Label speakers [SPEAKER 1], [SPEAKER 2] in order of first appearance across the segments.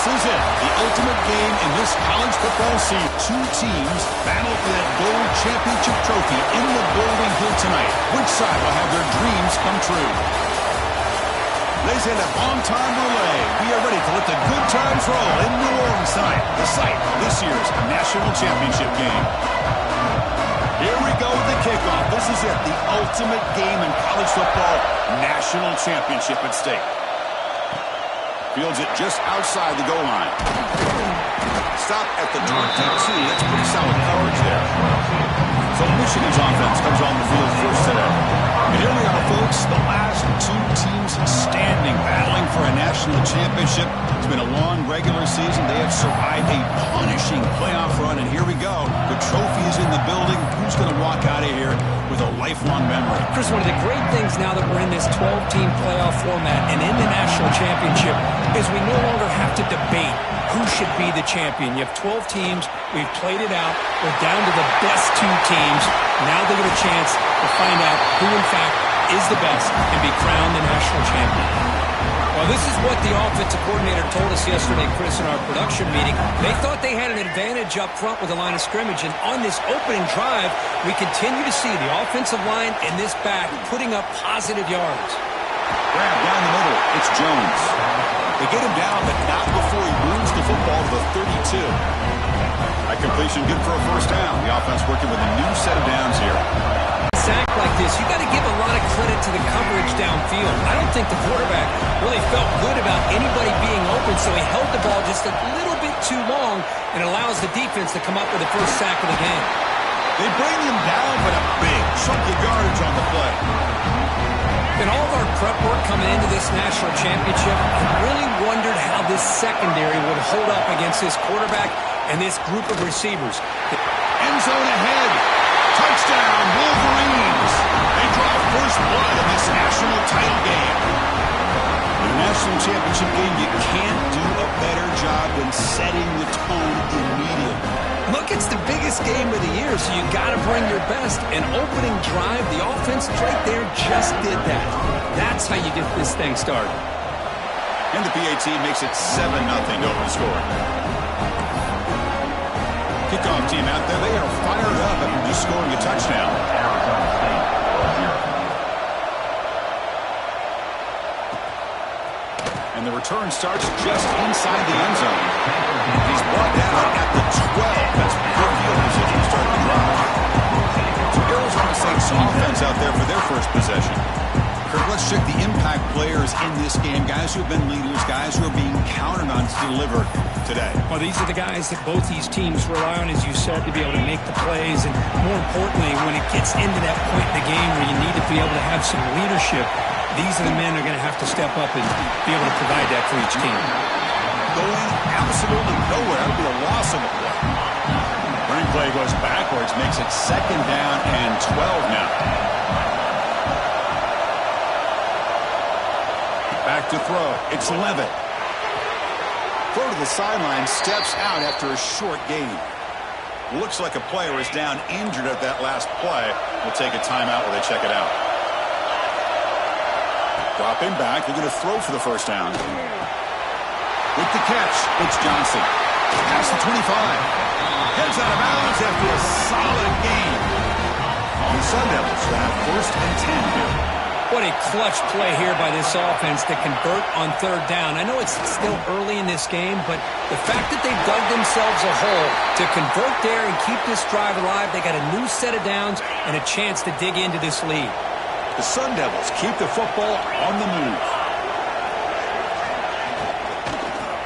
[SPEAKER 1] is it, the ultimate game in this college football season. Two teams battle for that gold championship trophy in the building here tonight. Which side will have their dreams come true? They send a on-time relay. We are ready to let the good times roll in New Orleans tonight, the site of this year's national championship game. Here we go with the kickoff. This is it, the ultimate game in college football, national championship at stake. Fields it just outside the goal line. Stop at the 22. That's pretty solid coverage there. So Michigan's offense comes on the field first today. And here we are, folks, the last two teams standing, battling for a national championship. It's been a long regular season. They have survived a punishing playoff run, and here we go. The trophy is in the building. Who's going to walk out of here with a lifelong memory?
[SPEAKER 2] Chris, one of the great things now that we're in this 12-team playoff format and in the national championship is we no longer have to debate who should be the champion. You have 12 teams. We've played it out. We're down to the best two teams. Now they get a chance to find out who, in fact, is the best and be crowned the national champion. Well, this is what the offensive coordinator told us yesterday, Chris, in our production meeting. They thought they had an advantage up front with the line of scrimmage, and on this opening drive, we continue to see the offensive line and this back putting up positive yards.
[SPEAKER 1] Grab down the middle. It's Jones. They get him down, but not before he moves the football to the 32. That completion good for a first down. The offense working with a new set of downs here.
[SPEAKER 2] Sack like this, you got to give a lot of credit to the coverage downfield. I don't think the quarterback really felt good about anybody being open, so he held the ball just a little bit too long and allows the defense to come up with the first sack of the game.
[SPEAKER 1] They bring him down, but a big chunk of yardage on the play.
[SPEAKER 2] In all of our prep work coming into this national championship, I really wondered how this secondary would hold up against this quarterback and this group of receivers.
[SPEAKER 1] End zone ahead. Touchdown, Wolverines. They draw first blood in this national title game. In a national championship game, you can't do a better job than setting the tone immediately.
[SPEAKER 2] Look, it's the biggest game of the year, so you got to bring your best. An opening drive, the offense right there just did that. That's how you get this thing started.
[SPEAKER 1] And the PAT makes it 7-0 to open the score. Kickoff team out there, they are fired up after just scoring a touchdown. And the return starts just inside the end zone. He's brought down at the 12. That's good field position starting to drop. So Arizona State's offense out there for their first possession. Kirk, let's check the impact players in this game. Guys who have been leaders, guys who are being counted on to deliver today.
[SPEAKER 2] Well, these are the guys that both these teams rely on, as you said, to be able to make the plays. And more importantly, when it gets into that point in the game where you need to be able to have some leadership, these are the men who are going to have to step up and be able to provide that for each team.
[SPEAKER 1] Going absolutely nowhere. That would be a loss of a play. Running play goes backwards, makes it 2nd down and 12 now. Back to throw. It's Levitt. Throw to the sideline, steps out after a short gain. Looks like a player is down injured at that last play. We'll take a timeout while they check it out. Drop him back. They're going to throw for the first down. With the catch, it's Johnson. Past the 25. Heads out of bounds after a solid gain. The Sun Devils have 1st and 10 here.
[SPEAKER 2] What a clutch play here by this offense to convert on 3rd down. I know it's still early in this game, but the fact that they've dug themselves a hole to convert there and keep this drive alive, they got a new set of downs and a chance to dig into this lead.
[SPEAKER 1] The Sun Devils keep the football on the move.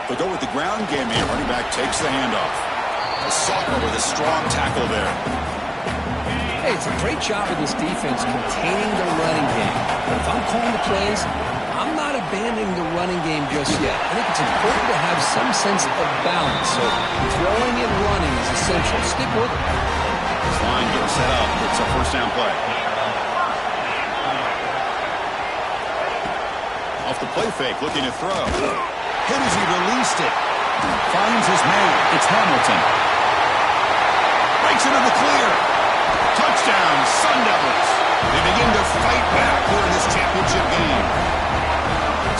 [SPEAKER 1] They go with the ground game here. Running back takes the handoff. Osaka with a strong tackle there.
[SPEAKER 2] Hey, it's a great job of this defense containing the running game. But if I'm calling the plays, I'm not abandoning the running game just yet. I think it's important to have some sense of balance. So throwing and running is essential. Stick with it.
[SPEAKER 1] This line getting set up. It's a first down play. Off the play fake, looking to throw. Hit as he released it. Finds his man. It's Hamilton. Breaks into the clear. Touchdown, Sun Devils. They begin to fight back here in this championship game.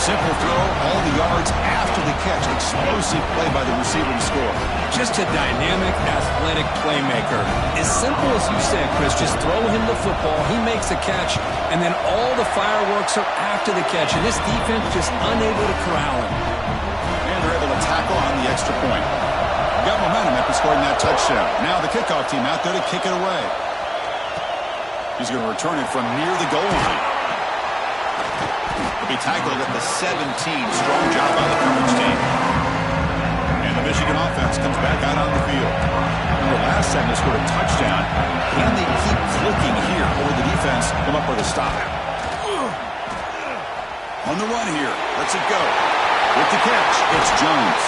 [SPEAKER 1] Simple throw, all the yards after the catch. Explosive play by the receiver to score.
[SPEAKER 2] Just a dynamic, athletic playmaker. As simple as you said, Chris, just throw him the football, he makes a catch, and then all the fireworks are after the catch. And this defense just unable to corral him.
[SPEAKER 1] And they're able to tackle on the extra point. Got momentum after scoring that touchdown. Now the kickoff team out there to kick it away. He's going to return it from near the goal line. He tackled at the 17. Strong job by the coverage team. And the Michigan offense comes back out on the field. Remember, last time they scored a touchdown. Can they keep clicking here, or will the defense come up with a stop? On the run here. Let's it go. With the catch, it's Jones.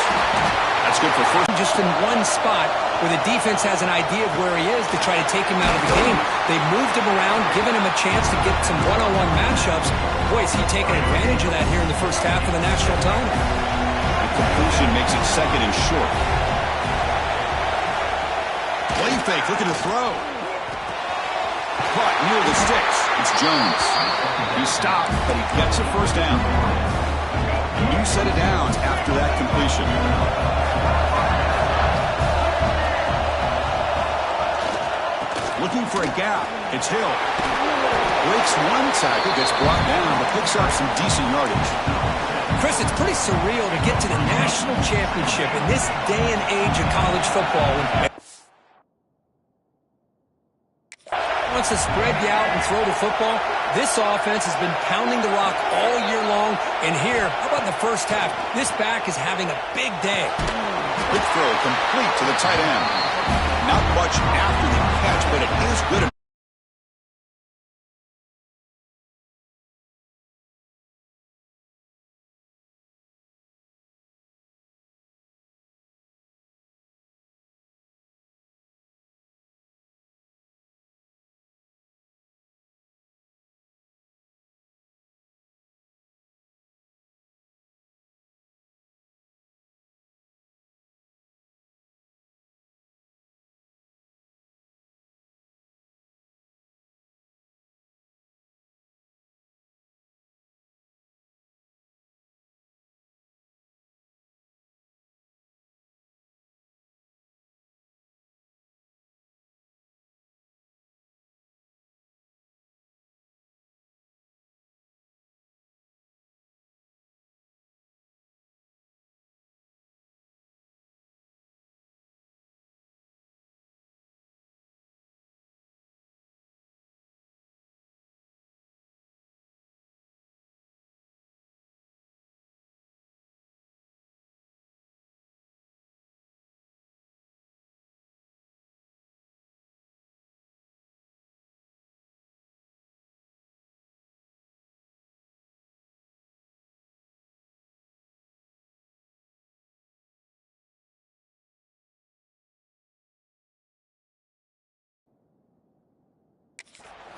[SPEAKER 1] That's good for first.
[SPEAKER 2] Just in one spot where the defense has an idea of where he is to try to take him out of the game. They've moved him around, given him a chance to get some one-on-one matchups. Boy, is he taking advantage of that here in the first half of the national title.
[SPEAKER 1] The completion makes it second and short. Play fake, looking to throw. Caught near the sticks. It's Jones. He stopped, but he gets a first down. A new set of downs after that completion. Looking for a gap. It's Hill. Breaks one tackle, gets brought down, but picks up some decent yardage.
[SPEAKER 2] Chris, it's pretty surreal to get to the national championship in this day and age of college football. Wants to spread you out and throw the football. This offense has been pounding the rock all year long. And here, how about in the first half? This back is having a big day.
[SPEAKER 1] Quick throw complete to the tight end. Not much after the catch, but it is good enough.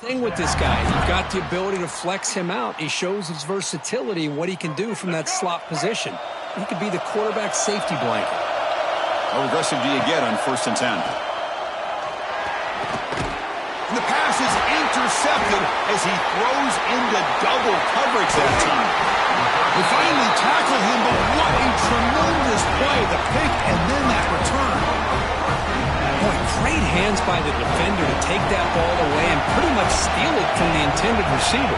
[SPEAKER 2] Thing with this guy, you've got the ability to flex him out. He shows his versatility and what he can do from that slot position. He could be the quarterback safety blanket.
[SPEAKER 1] How aggressive do you get on 1st and 10? The pass is intercepted as he throws into double coverage that time. They finally tackle him, but what a tremendous play. The pick and then that return.
[SPEAKER 2] Boy, great hands by the defender to take that ball away and pretty much steal it from the intended receiver.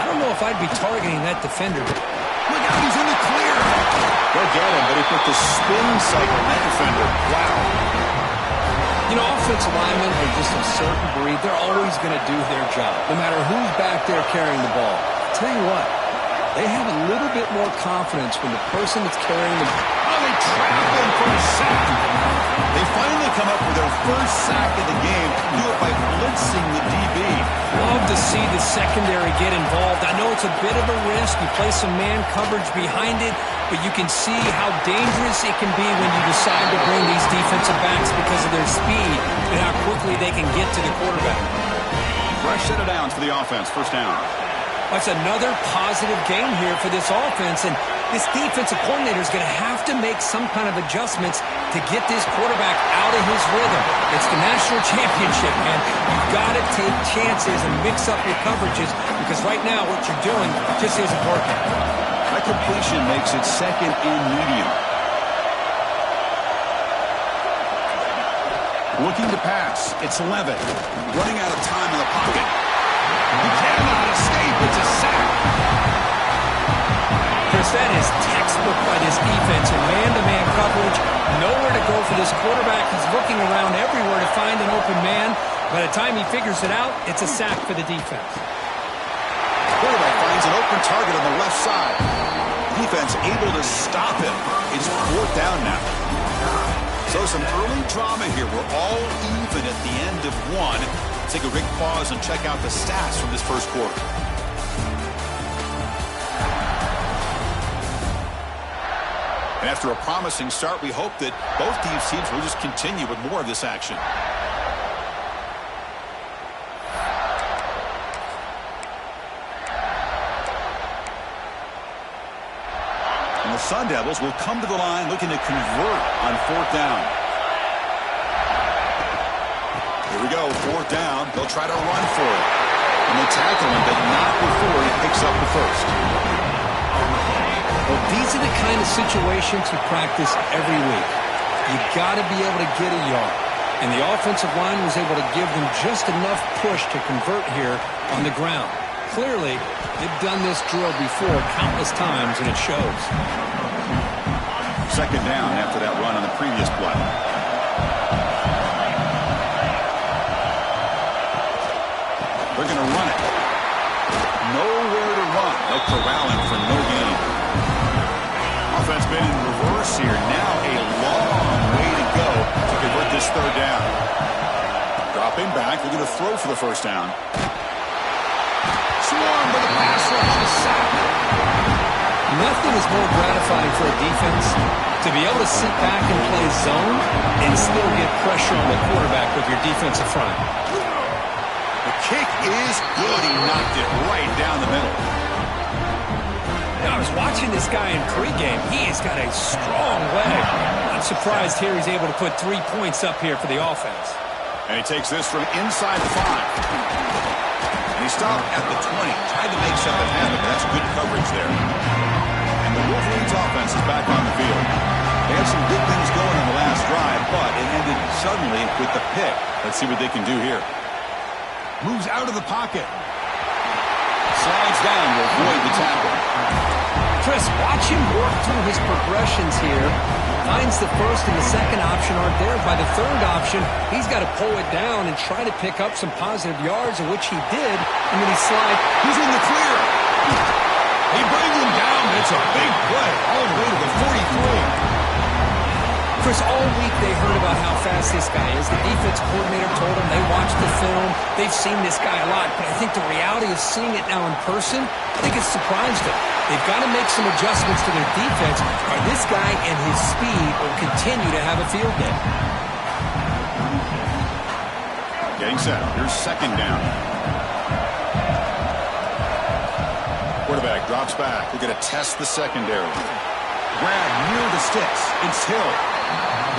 [SPEAKER 2] I don't know if I'd be targeting that defender.
[SPEAKER 1] Look out, he's in the clear. Go get him, but he put the spin cycle on that defender. Wow.
[SPEAKER 2] You know, offensive linemen are just a certain breed. They're always going to do their job, no matter who's back there carrying the ball. I'll tell you what, they have a little bit more confidence when the person that's carrying the ball.
[SPEAKER 1] Oh, they trap him for a sack. They finally come up with their first sack of the game. Do it by blitzing the DB.
[SPEAKER 2] Love to see the secondary get involved. I know it's a bit of a risk. You play some man coverage behind it, but you can see how dangerous it can be when you decide to bring these defensive backs because of their speed and how quickly they can get to the quarterback.
[SPEAKER 1] Fresh set of downs for the offense. First down.
[SPEAKER 2] That's another positive game here for this offense, and this defensive coordinator is going to have to make some kind of adjustments to get this quarterback out of his rhythm. It's the national championship, man. You've got to take chances and mix up your coverages because right now what you're doing just isn't working.
[SPEAKER 1] That completion makes it 2nd and medium. Looking to pass. It's Levitt. Running out of time in the pocket. He cannot escape. It's a sack.
[SPEAKER 2] Chris, that is textbook by this defense in man-to-man coverage. Nowhere to go for this quarterback. He's looking around everywhere to find an open man. By the time he figures it out, it's a sack for the defense.
[SPEAKER 1] The quarterback finds an open target on the left side. Defense able to stop him. It's 4th down now. So some early drama here. We're all even at the end of one. Let's take a quick pause and check out the stats from this first quarter. And after a promising start, we hope that both these teams will just continue with more of this action. And the Sun Devils will come to the line looking to convert on 4th down. Here we go, 4th down. They'll try to run for it. And they tackle him, but not before he picks up the first.
[SPEAKER 2] Well, these are the kind of situations we practice every week. You got to be able to get a yard. And the offensive line was able to give them just enough push to convert here on the ground. Clearly, they've done this drill before countless times, and it shows.
[SPEAKER 1] 2nd down after that run on the previous play. They're going to run it. Nowhere to run. No corralling for no gain. Offense been in reverse here. Now a long way to go to convert this 3rd down. Dropping back. They're going to throw for the 1st down. Swarm with a pass rush. A sack.
[SPEAKER 2] Nothing is more gratifying for a defense to be able to sit back and play zone and still get pressure on the quarterback with your defensive front.
[SPEAKER 1] The kick is good. He knocked it right down the middle.
[SPEAKER 2] I was watching this guy in pregame. He has got a strong leg. Not surprised here he's able to put 3 points up here for the offense.
[SPEAKER 1] And he takes this from inside the 5. And he stopped at the 20. Tried to make something happen, but that's good coverage there. And the Wolverines offense is back on the field. They had some good things going on the last drive, but it ended suddenly with the pick. Let's see what they can do here. Moves out of the pocket. Slides down to avoid the tackle.
[SPEAKER 2] Chris, watch him work through his progressions here. Finds the 1st and the 2nd option aren't there. By the 3rd option, he's got to pull it down and try to pick up some positive yards, of which he did. And then he slides.
[SPEAKER 1] He's in the clear. He brings him down. It's a big play all the way to the 43.
[SPEAKER 2] Chris, all week they heard about how fast this guy is. The defense coordinator told them they watched the film. They've seen this guy a lot. But I think the reality of seeing it now in person, I think it's surprised them. They've got to make some adjustments to their defense, or this guy and his speed will continue to have a field day.
[SPEAKER 1] Getting set. Here's 2nd down. Quarterback drops back. They're going to test the secondary. Grab near the sticks. It's Hill.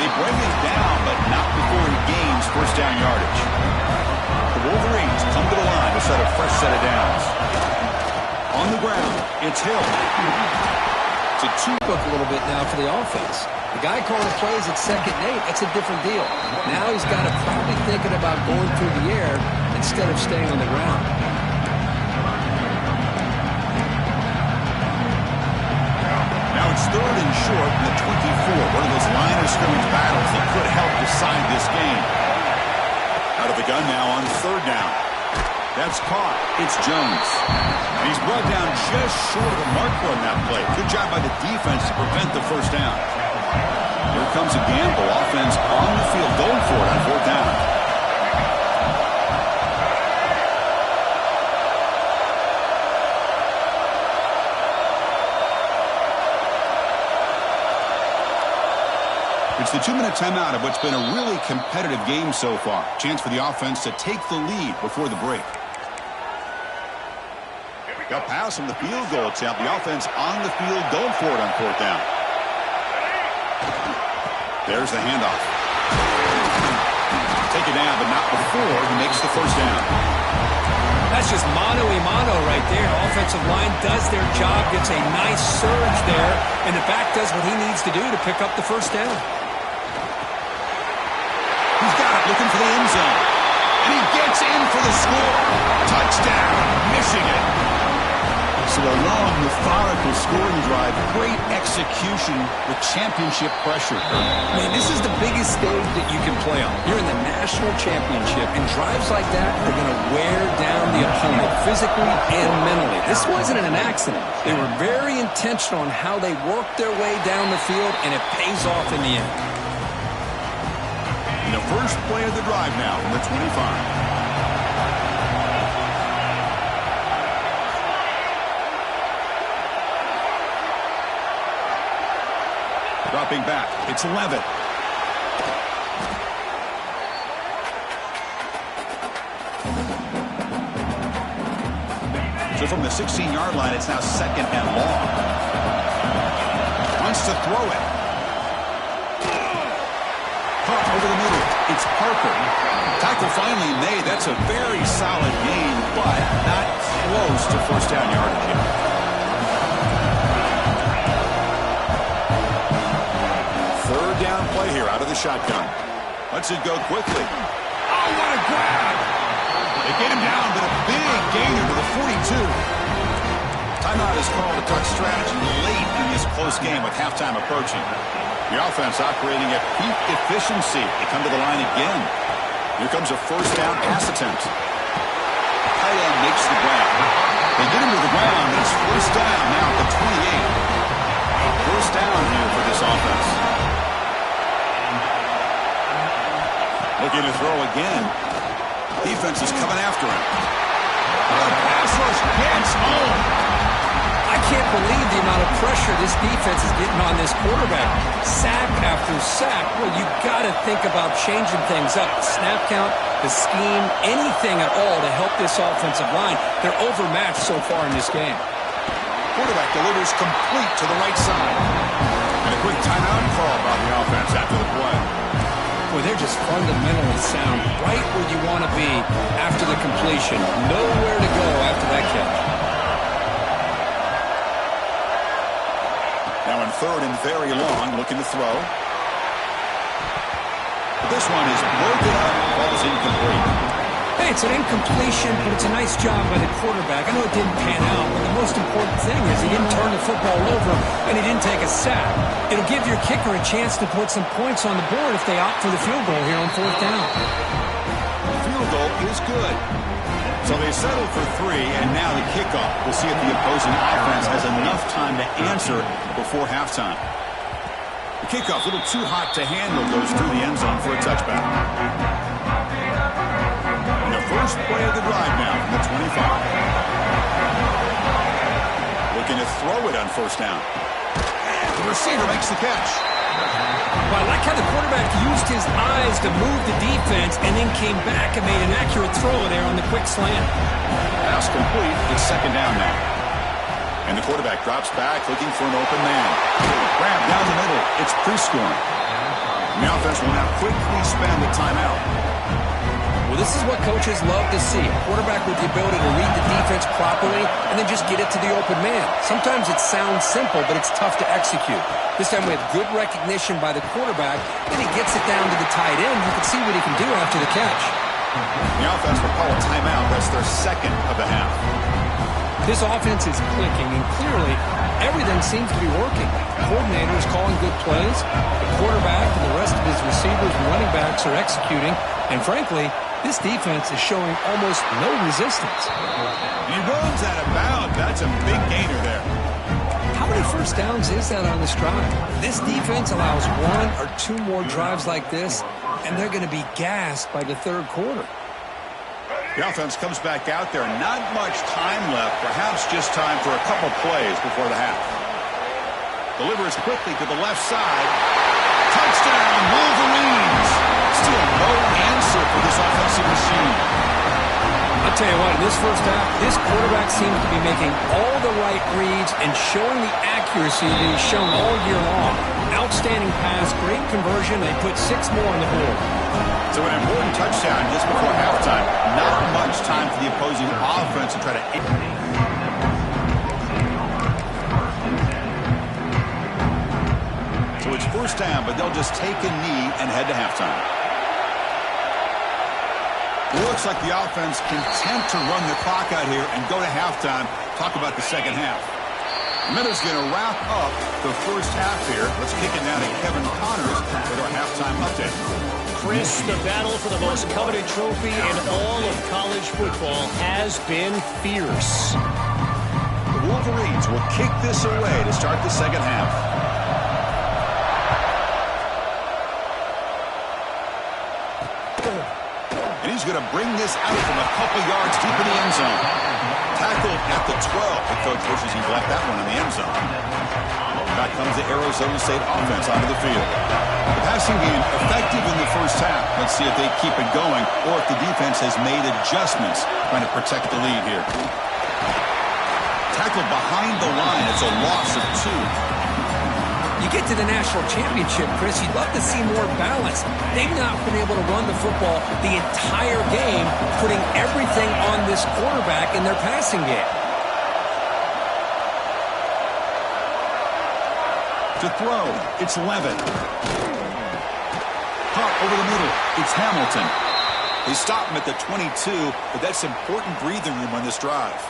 [SPEAKER 1] They bring it down, but not before he gains 1st down yardage. The Wolverines come to the line to set a fresh set of downs. On the ground, it's Hill.
[SPEAKER 2] It's a two-book a little bit now for the offense. The guy calling the plays at 2nd and 8, that's a different deal. Now he's got to probably thinking about going through the air instead of staying on the ground.
[SPEAKER 1] Now it's 3rd and short in the 24. One of those line of scrimmage battles that could help decide this game. Out of the gun now on 3rd down. That's caught. It's Jones. And he's brought down just short of the marker on that play. Good job by the defense to prevent the 1st down. Here comes a gamble. Offense on the field going for it on 4th down. It's the 2-minute timeout of what's been a really competitive game so far. Chance for the offense to take the lead before the break. Got pass from the field goal attempt. The offense on the field going for it on 4th down. There's the handoff. Take it down, but not before he makes the 1st down.
[SPEAKER 2] That's just mano-a-mano right there. Offensive line does their job, gets a nice surge there, and the back does what he needs to do to pick up the first down.
[SPEAKER 1] He's got it, looking for the end zone. And he gets in for the score. Touchdown, Michigan. So a long, methodical scoring drive. Great execution with championship pressure.
[SPEAKER 2] Man, this is the biggest stage that you can play on. You're in the national championship, and drives like that are going to wear down the opponent physically and mentally. This wasn't an accident. They were very intentional on how they worked their way down the field, and it pays off in the end.
[SPEAKER 1] And the first play of the drive now from the 25. Dropping back, it's Levitt. So from the 16-yard line, it's now second and long. Wants to throw it. Caught over the middle. It's Parker. Tackle finally made. That's a very solid gain, but not close to first down yardage yet. Play here out of the shotgun. Lets it go quickly. Oh, what a grab! They get him down, but a big gainer to the 42. Timeout is called to talk strategy late in this close game with halftime approaching. The offense operating at peak efficiency. They come to the line again. Here comes a first down pass attempt. Tight end makes the grab. They get him to the ground, and it's first down now at the 28. First down here for this offense. Looking to throw again. Defense is coming after him. The pass rush gets home.
[SPEAKER 2] I can't believe the amount of pressure this defense is getting on this quarterback. Sack after sack. Well, you got to think about changing things up. The snap count, the scheme, anything at all to help this offensive line. They're overmatched so far in this game.
[SPEAKER 1] Quarterback delivers complete to the right side. And a quick timeout call by the offense after the play.
[SPEAKER 2] Boy, they're just fundamentally sound, right where you want to be after the completion. Nowhere to go after that catch.
[SPEAKER 1] Now in third and very long, looking to throw. But this one is broken up. Ball is incomplete.
[SPEAKER 2] Hey, it's an incompletion, but it's a nice job by the quarterback. I know it didn't pan out, but the most important thing is he didn't turn the football over and he didn't take a sack. It'll give your kicker a chance to put some points on the board if they opt for the field goal here on fourth down.
[SPEAKER 1] The field goal is good. So they settle for 3, and now the kickoff. We'll see if the opposing offense has enough time to answer before halftime. The kickoff, a little too hot to handle, goes through the end zone for a touchback. And the first play of the drive now from the 25. Looking to throw it on first down. The receiver makes the catch.
[SPEAKER 2] Well, I like how the quarterback used his eyes to move the defense and then came back and made an accurate throw there on the quick slant.
[SPEAKER 1] Pass complete. It's second down now. And the quarterback drops back looking for an open man. Grab down the middle. It's pre-scoring. The offense will now quickly spend the timeout.
[SPEAKER 2] Well, this is what coaches love to see. A quarterback with the ability to read the defense properly and then just get it to the open man. Sometimes it sounds simple, but it's tough to execute. This time we have good recognition by the quarterback, and he gets it down to the tight end. You can see what he can do after the catch.
[SPEAKER 1] The offense will call a timeout. That's their second of the half.
[SPEAKER 2] This offense is clicking, and clearly everything seems to be working. The coordinator is calling good plays. The quarterback and the rest of his receivers and running backs are executing. And frankly, this defense is showing almost no resistance.
[SPEAKER 1] He runs out of bounds. That's a big gainer there.
[SPEAKER 2] How many first downs is that on this drive? This defense allows 1 or 2 more drives like this, and they're going to be gassed by the third quarter.
[SPEAKER 1] The offense comes back out there. Not much time left. Perhaps just time for a couple plays before the half. Delivers quickly to the left side. Touchdown, Wolverines. Still no answer for this offensive machine.
[SPEAKER 2] I'll tell you what, in this first half, this quarterback seems to be making all the right reads and showing the accuracy that he's shown all year long. Outstanding pass, great conversion. They put 6 more on the board.
[SPEAKER 1] So an important touchdown just before halftime. Not much time for the opposing offense to try to... So it's first down, but they'll just take a knee and head to halftime. It looks like the offense content to run the clock out here and go to halftime. Talk about the second half. Minutes going to wrap up the first half here. Let's kick it now to Kevin Connors with our halftime update.
[SPEAKER 3] Chris, the battle for the most coveted trophy in all of college football has been fierce.
[SPEAKER 1] The Wolverines will kick this away to start the second half. And he's going to bring this out from a couple yards deep in the end zone. Tackled at the 12. The coach wishes he'd left that one in the end zone. Back comes the Arizona State offense onto the field. The passing game effective in the first half. Let's see if they keep it going or if the defense has made adjustments trying to protect the lead here. Tackled behind the line. It's a loss of 2.
[SPEAKER 2] You get to the national championship, Chris, you'd love to see more balance. They've not been able to run the football the entire game, putting everything on this quarterback in their passing game.
[SPEAKER 1] To throw, it's Levin. Pop over the middle, it's Hamilton. They stop him at the 22, but that's important breathing room on this drive.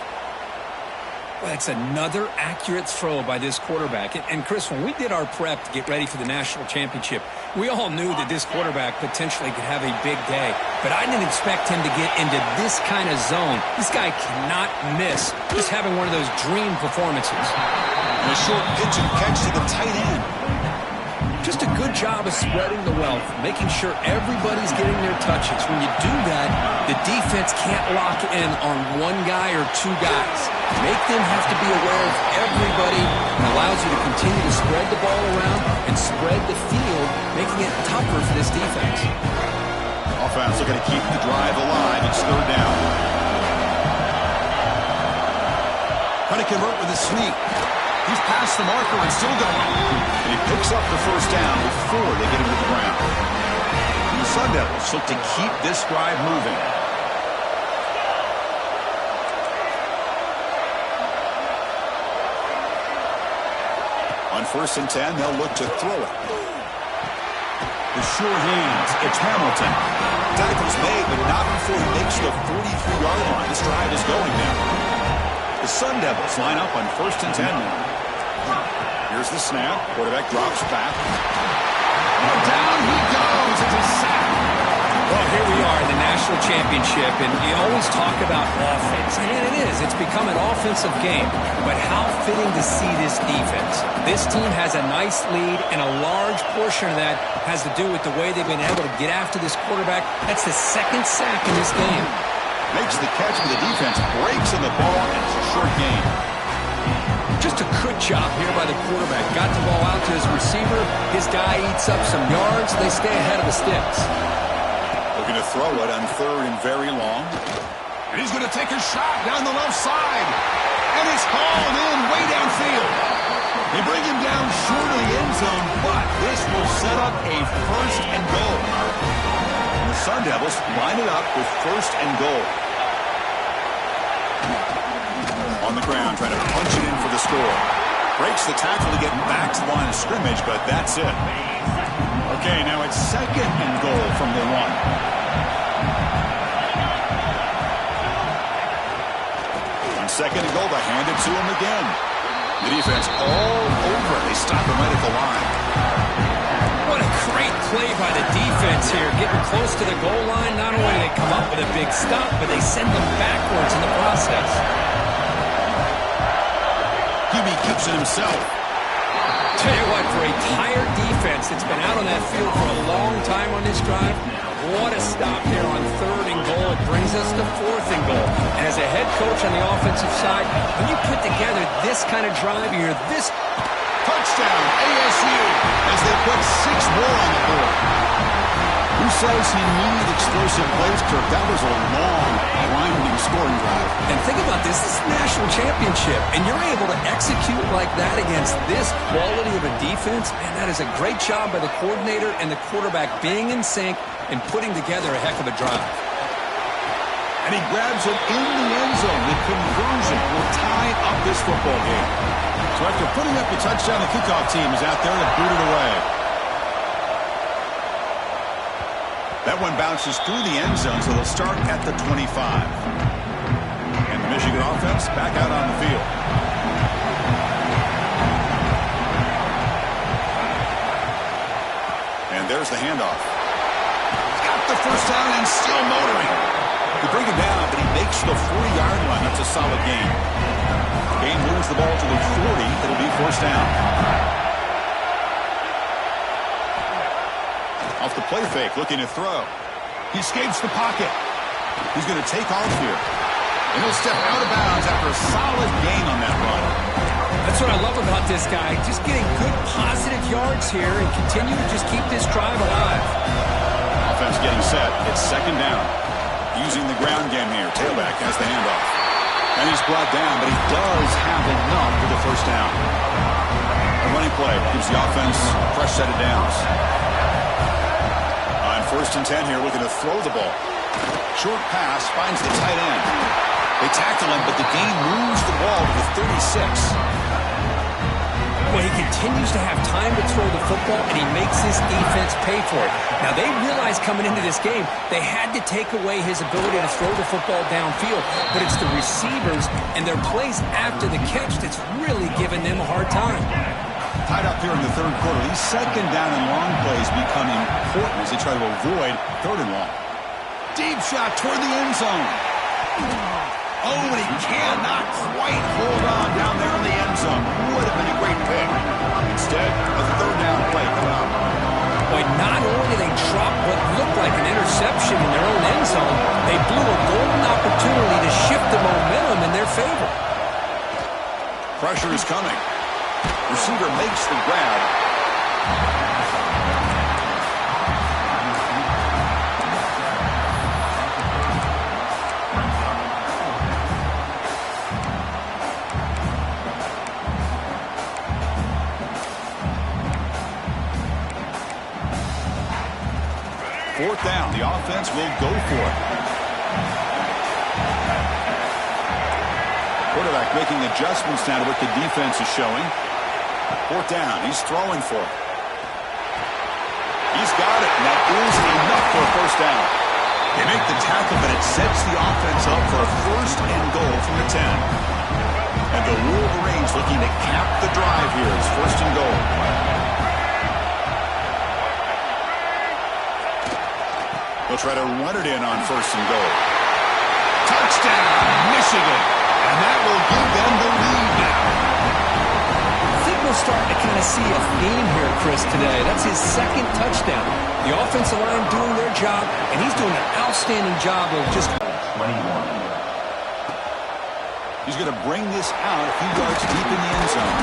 [SPEAKER 2] Well, it's another accurate throw by this quarterback. And Chris, when we did our prep to get ready for the national championship, we all knew that this quarterback potentially could have a big day. But I didn't expect him to get into this kind of zone. This guy cannot miss. Just having one of those dream performances.
[SPEAKER 1] And a short pitch and catch to the tight end.
[SPEAKER 2] Just a good job of spreading the wealth, making sure everybody's getting their touches. When you do that, the defense can't lock in on one guy or 2 guys. Make them have to be aware of everybody. It allows you to continue to spread the ball around and spread the field, making it tougher for this defense.
[SPEAKER 1] Offense looking to keep the drive alive. It's third down. Trying to convert with a sneak. He's past the marker and still going. And he picks up the first down before they get him to the ground. And the Sun Devils look to keep this drive moving. On 1st and 10, they'll look to throw it. The sure hands, it's Hamilton. Tackle's made, but not before he makes the 43-yard line. This drive is going now. The Sun Devils line up on 1st and 10 now. Here's the snap. Quarterback drops back. And down he goes. It's a sack.
[SPEAKER 2] Well, here we are in the national championship, and you always talk about offense. And it is. It's become an offensive game. But how fitting to see this defense. This team has a nice lead, and a large portion of that has to do with the way they've been able to get after this quarterback. That's the 2nd sack in this game.
[SPEAKER 1] Makes the catch with the defense. Breaks in the ball, and it's a short gain.
[SPEAKER 2] Just a good job here by the quarterback. Got the ball out to his receiver. His guy eats up some yards. They stay ahead of the sticks.
[SPEAKER 1] Looking to throw it on 3rd and very long. And he's going to take a shot down the left side. And it's hauled in way downfield. They bring him down short of the end zone, but this will set up a 1st and goal. And the Sun Devils line it up with 1st and goal. On the ground, trying to punch it in for the score. Breaks the tackle to get back to the line of scrimmage, but that's it. Okay, now it's 2nd and goal from the 1. On 2nd and goal, they hand it to him again. The defense all over. They stop him right at the line.
[SPEAKER 2] What a great play by the defense here. Getting close to the goal line, not only do they come up with a big stop, but they send them backwards in the process.
[SPEAKER 1] QB keeps it himself.
[SPEAKER 2] Tell you what, for a tired defense that's been out on that field for a long time on this drive, what a stop here on 3rd and goal. It brings us to 4th and goal. And as a head coach on the offensive side, when you put together this kind of drive here, this
[SPEAKER 1] Touchdown, ASU, as they put 6 more on the board. New says he needed explosive plays, Kirk. That was a long, grinding scoring drive.
[SPEAKER 2] And think about this. This is a national championship, and you're able to execute like that against this quality of a defense. Man, that is a great job by the coordinator and the quarterback being in sync and putting together a heck of a drive.
[SPEAKER 1] And he grabs it in the end zone. The conversion will tie up this football game. So after putting up the touchdown, the kickoff team is out there to boot it away. That one bounces through the end zone, so they'll start at the 25. And the Michigan offense back out on the field. And there's the handoff. He's got the first down and still motoring. They bring him down, but he makes the 40-yard line. That's a solid gain. Game moves the ball to the 40. It'll be first down. Off the play fake, looking to throw. He escapes the pocket. He's going to take off here. And he'll step out of bounds after a solid gain on that run.
[SPEAKER 2] That's what I love about this guy. Just getting good positive yards here and continue to just keep this drive alive.
[SPEAKER 1] Offense getting set. It's second down. Using the ground game here. Tailback has the handoff. And he's brought down, but he does have enough for the first down. A running play gives the offense a fresh set of downs. On first and 10 here, looking to throw the ball. Short pass finds the tight end. They tackle him, but the gain moves the ball to the 36.
[SPEAKER 2] Well, he continues to have time to throw the football, and he makes his defense pay for it. Now, they realized coming into this game they had to take away his ability to throw the football downfield, but it's the receivers and their plays after the catch that's really giving them a hard time.
[SPEAKER 1] Tied up here in the third quarter. These second down and long plays become important as they try to avoid third and long. Deep shot toward the end zone. Oh, and he cannot quite hold on down there in the end zone. Would have been a great pick. Instead, a third down play coming up.
[SPEAKER 2] Boy, not only did they drop what looked like an interception in their own end zone, they blew a golden opportunity to shift the momentum in their favor.
[SPEAKER 1] Pressure is coming. Receiver makes the grab. Fourth down, the offense will go for it. Quarterback making adjustments now to what the defense is showing. Fourth down, he's throwing for it. He's got it, and that is enough for a first down. They make the tackle, but it sets the offense up for a first and goal from the 10. And the Wolverines looking to cap the drive here. It's first and goal. They'll try to run it in on first and goal. Touchdown, Michigan. And that will give them the lead now.
[SPEAKER 2] I think we're starting to kind of see a theme here, Chris, today. That's his second touchdown. The offensive line doing their job, and he's doing an outstanding job of just 21.
[SPEAKER 1] He's going to bring this out a few yards deep in the end zone.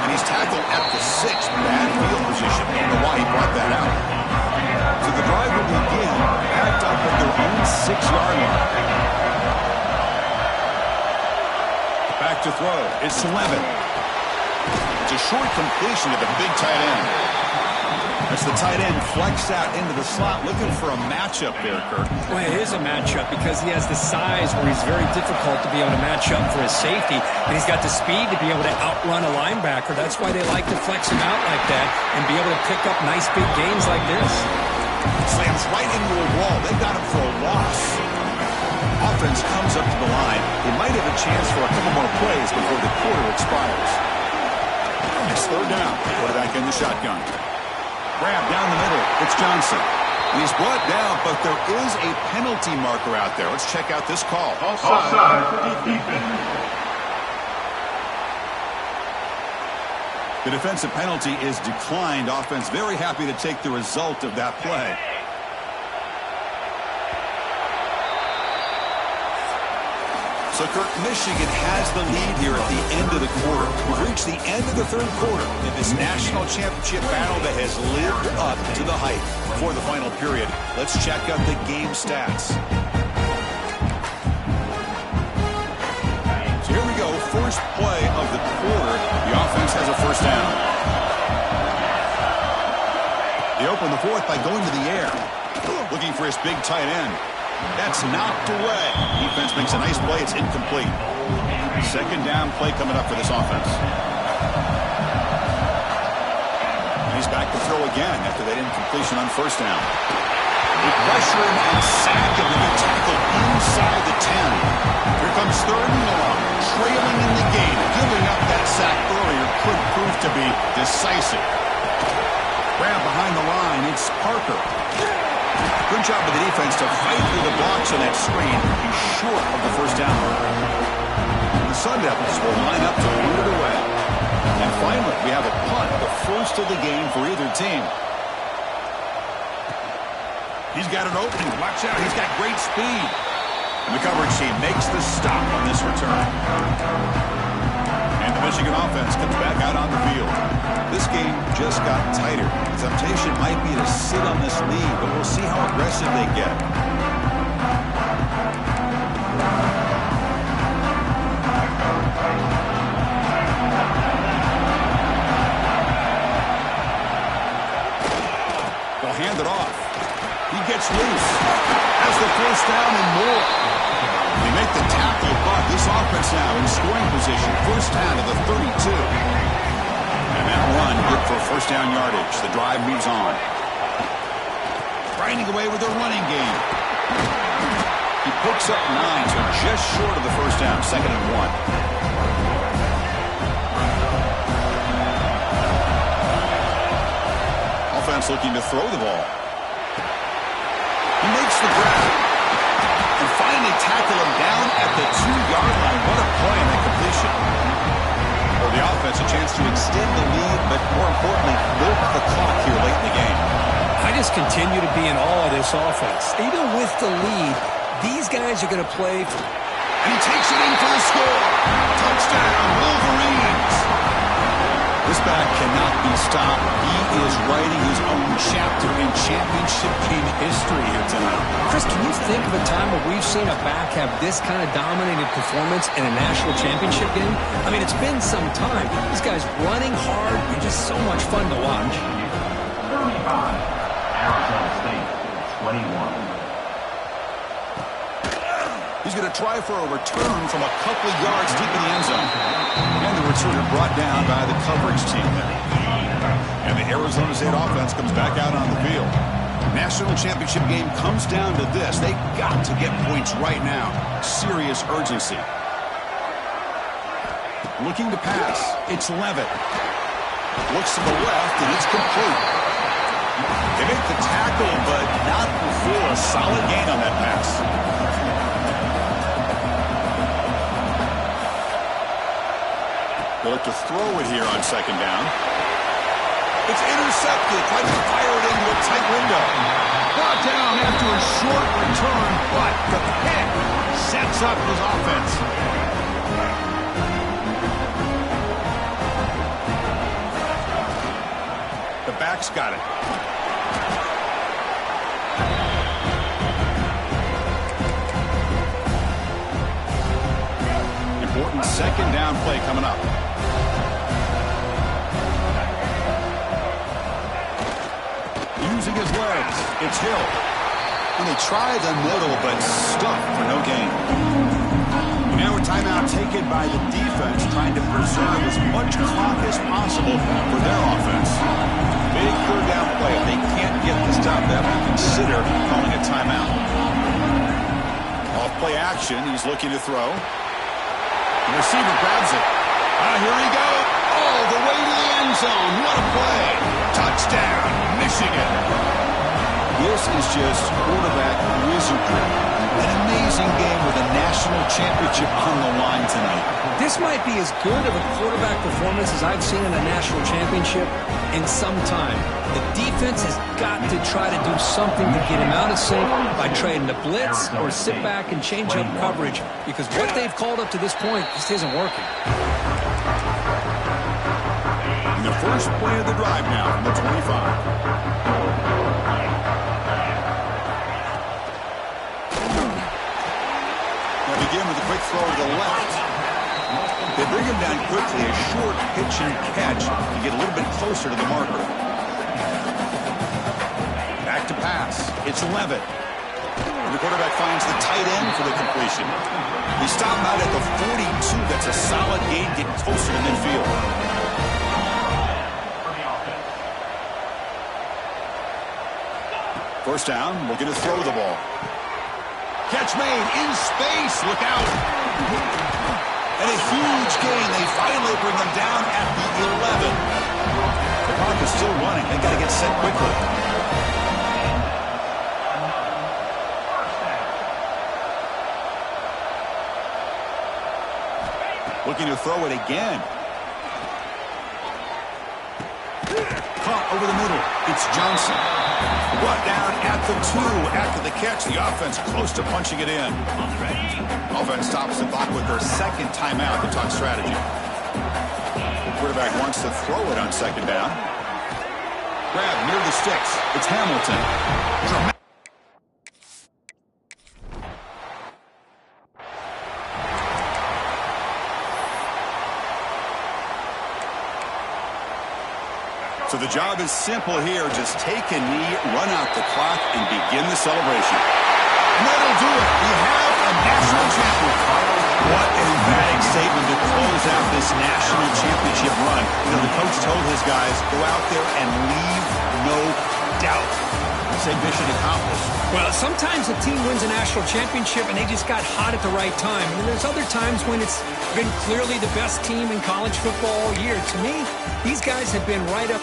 [SPEAKER 1] And he's tackled at the 6. Bad field position. Don't know why he brought that out. So the drive will begin backed up at their own 6-yard line. Back to throw. It's 11. It's a short completion to the big tight end. As the tight end flex out into the slot, looking for a matchup there, Kirk.
[SPEAKER 2] Well, it is a matchup because he has the size where he's very difficult to be able to match up for his safety, and he's got the speed to be able to outrun a linebacker. That's why they like to flex him out like that and be able to pick up nice big gains like this.
[SPEAKER 1] Slams right into a wall. They got him for a loss. Offense comes up to the line. They might have a chance for a couple more plays before the quarter expires. It's third down. Quarterback in the shotgun. Grab down the middle. It's Johnson. And he's brought down, but there is a penalty marker out there. Let's check out this call.
[SPEAKER 4] Offside for the defense.
[SPEAKER 1] The defensive penalty is declined. Offense very happy to take the result of that play. So, Kirk, Michigan has the lead here at the end of the quarter. We've reached the end of the third quarter in this national championship battle that has lived up to the hype. For the final period, let's check out the game stats. So here we go, first play of the quarter. The offense has a first down. They open the fourth by going to the air. Looking for his big tight end. That's knocked away. Defense makes a nice play. It's incomplete. Second down play coming up for this offense. And he's back to throw again after that incompletion on first down. They pressure him and sack him with a tackle inside the 10. Here comes third and long. Trailing in the game. Giving up that sack earlier could prove to be decisive. Grab behind the line. It's Parker. Good job of the defense to fight through the blocks on that screen. He's short of the first down. The Sun Devils will line up to boot it away. And finally, we have a punt, the first of the game for either team. He's got an opening. Watch out. He's got great speed. And the coverage team makes the stop on this return. And the Michigan offense comes back out on the field. This game just got tighter. The temptation might be to sit on this lead, but we'll see how aggressive they get. They'll hand it off. He gets loose. Has the first down and more. They make the tackle, but this offense now in scoring position. First down to the 32. And that run good for first down yardage. The drive moves on. Grinding away with their running game. He picks up 9, so just short of the first down. Second and 1. Offense looking to throw the ball. He makes the grab. And finally tackle him down at the 2-yard line. What a play on that completion. For the offense, a chance to extend the lead, but more importantly, milk the clock here late in the game.
[SPEAKER 2] I just continue to be in awe of this offense. Even with the lead, these guys are going to play.
[SPEAKER 1] And he takes it in for the score. Touchdown, Wolverines. This back cannot be stopped. He is writing his own chapter in championship game history here tonight.
[SPEAKER 2] Chris, can you think of a time where we've seen a back have this kind of dominated performance in a national championship game? I mean, it's been some time. This guy's running hard and just so much fun to watch.
[SPEAKER 4] 35, Arizona State, 21.
[SPEAKER 1] He's going to try for a return from a couple of yards deep in the end zone. And the returner brought down by the coverage team there. And the Arizona State offense comes back out on the field. National championship game comes down to this. They got to get points right now. Serious urgency. Looking to pass. It's Levitt. Looks to the left, and it's complete. They make the tackle, but not before a solid gain on that pass. They look to throw it here on second down. It's intercepted. Trying to fire it into a tight window. Brought down after a short return, but the pick sets up his offense. The back's got it. Important second down play coming up. Using his legs, it's Hill. And they try the middle, but stuck for no gain. Now a timeout taken by the defense, trying to preserve as much clock as possible for their offense. Big third down play. If they can't get the stop, that will consider calling a timeout. Off play action, he's looking to throw. The receiver grabs it. Here he goes. Oh, the way to the end zone. What a play. Touchdown, Michigan. This is just quarterback wizardry. An amazing game with a national championship on the line tonight.
[SPEAKER 2] This might be as good of a quarterback performance as I've seen in a national championship in some time. The defense has got to try to do something to get him out of sync by trading the blitz or sit back and change up coverage, because what they've called up to this point just isn't working.
[SPEAKER 1] And the first play of the drive now from the 25. Begin with a quick throw to the left. They bring him down quickly, a short pitch and catch to get a little bit closer to the marker. Back to pass. It's Levitt. The quarterback finds the tight end for the completion. He stopped out at the 42. That's a solid gain, getting closer to midfield. First down, looking to throw the ball. Catch made in space. Look out. And a huge gain. They finally bring them down at the 11. The clock is still running. They got to get set quickly. Looking to throw it again. Caught over the middle. It's Johnson. Brought down at the 2 after the catch. The offense close to punching it in. Offense stops the clock with their second timeout to talk strategy. The quarterback wants to throw it on second down. Grab near the sticks. It's Hamilton. So the job is simple here. Just take a knee, run out the clock, and begin the celebration. And that'll do it. We have a national champion. What an emphatic statement to close out this national championship run. You know, the coach told his guys, go out there and leave no doubt. Say mission accomplished.
[SPEAKER 2] Well, sometimes a team wins a national championship and they just got hot at the right time. And there's other times when it's been clearly the best team in college football all year. To me, these guys have been right up